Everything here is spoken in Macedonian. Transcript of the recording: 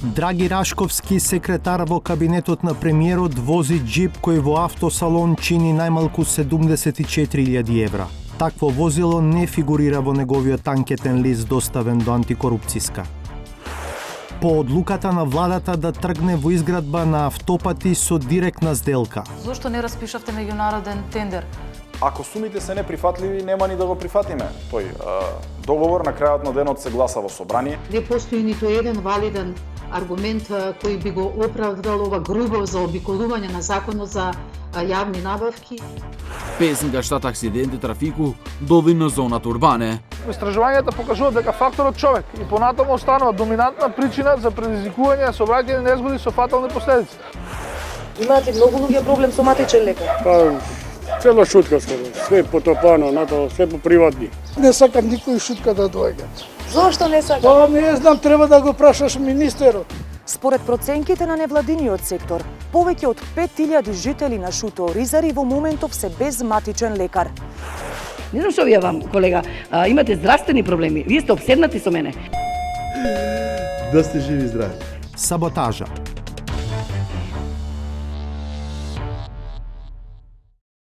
Драги Рашковски, секретар во кабинетот на премиерот, вози джип кој во автосалон чини најмалку 74.000 евра. Такво возило не фигурира во неговиот анкетен лист доставен до антикорупцијска. По одлуката на владата да тргне во изградба на автопати со директна сделка. Зошто не распишавте меѓународен тендер? Ако сумите се неприфатливи, нема ни да го прифатиме. Тој договор на крајот на денот се гласа во собрание. Не постои ниту еден валиден аргумент кој би го оправдал ова грубо заобиколување на законот за јавни набавки. Песенка штат акциденти трафику довидно зоната урбане. Истражувањата покажуваат дека факторот човек и понатаму останува доминантна причина за предизвикување на сообраќајни незгоди со фатални последици. Имаат ли многу луѓе проблем со матичен лекар? Цела шутка скоро, све потопано, нато све по приватни. Не сакам никој шутка да доаѓа. Зошто не сакам? Па не знам, треба да го прашаш министерот. Според проценките на невладиниот сектор, повеќе од 5000 жители на Шуто Оризари во моментов се без матичен лекар. Не знам што вие вам, колега, имате здравствени проблеми. Вие сте обседнати со мене. Да сте живи и здрави. Саботажа.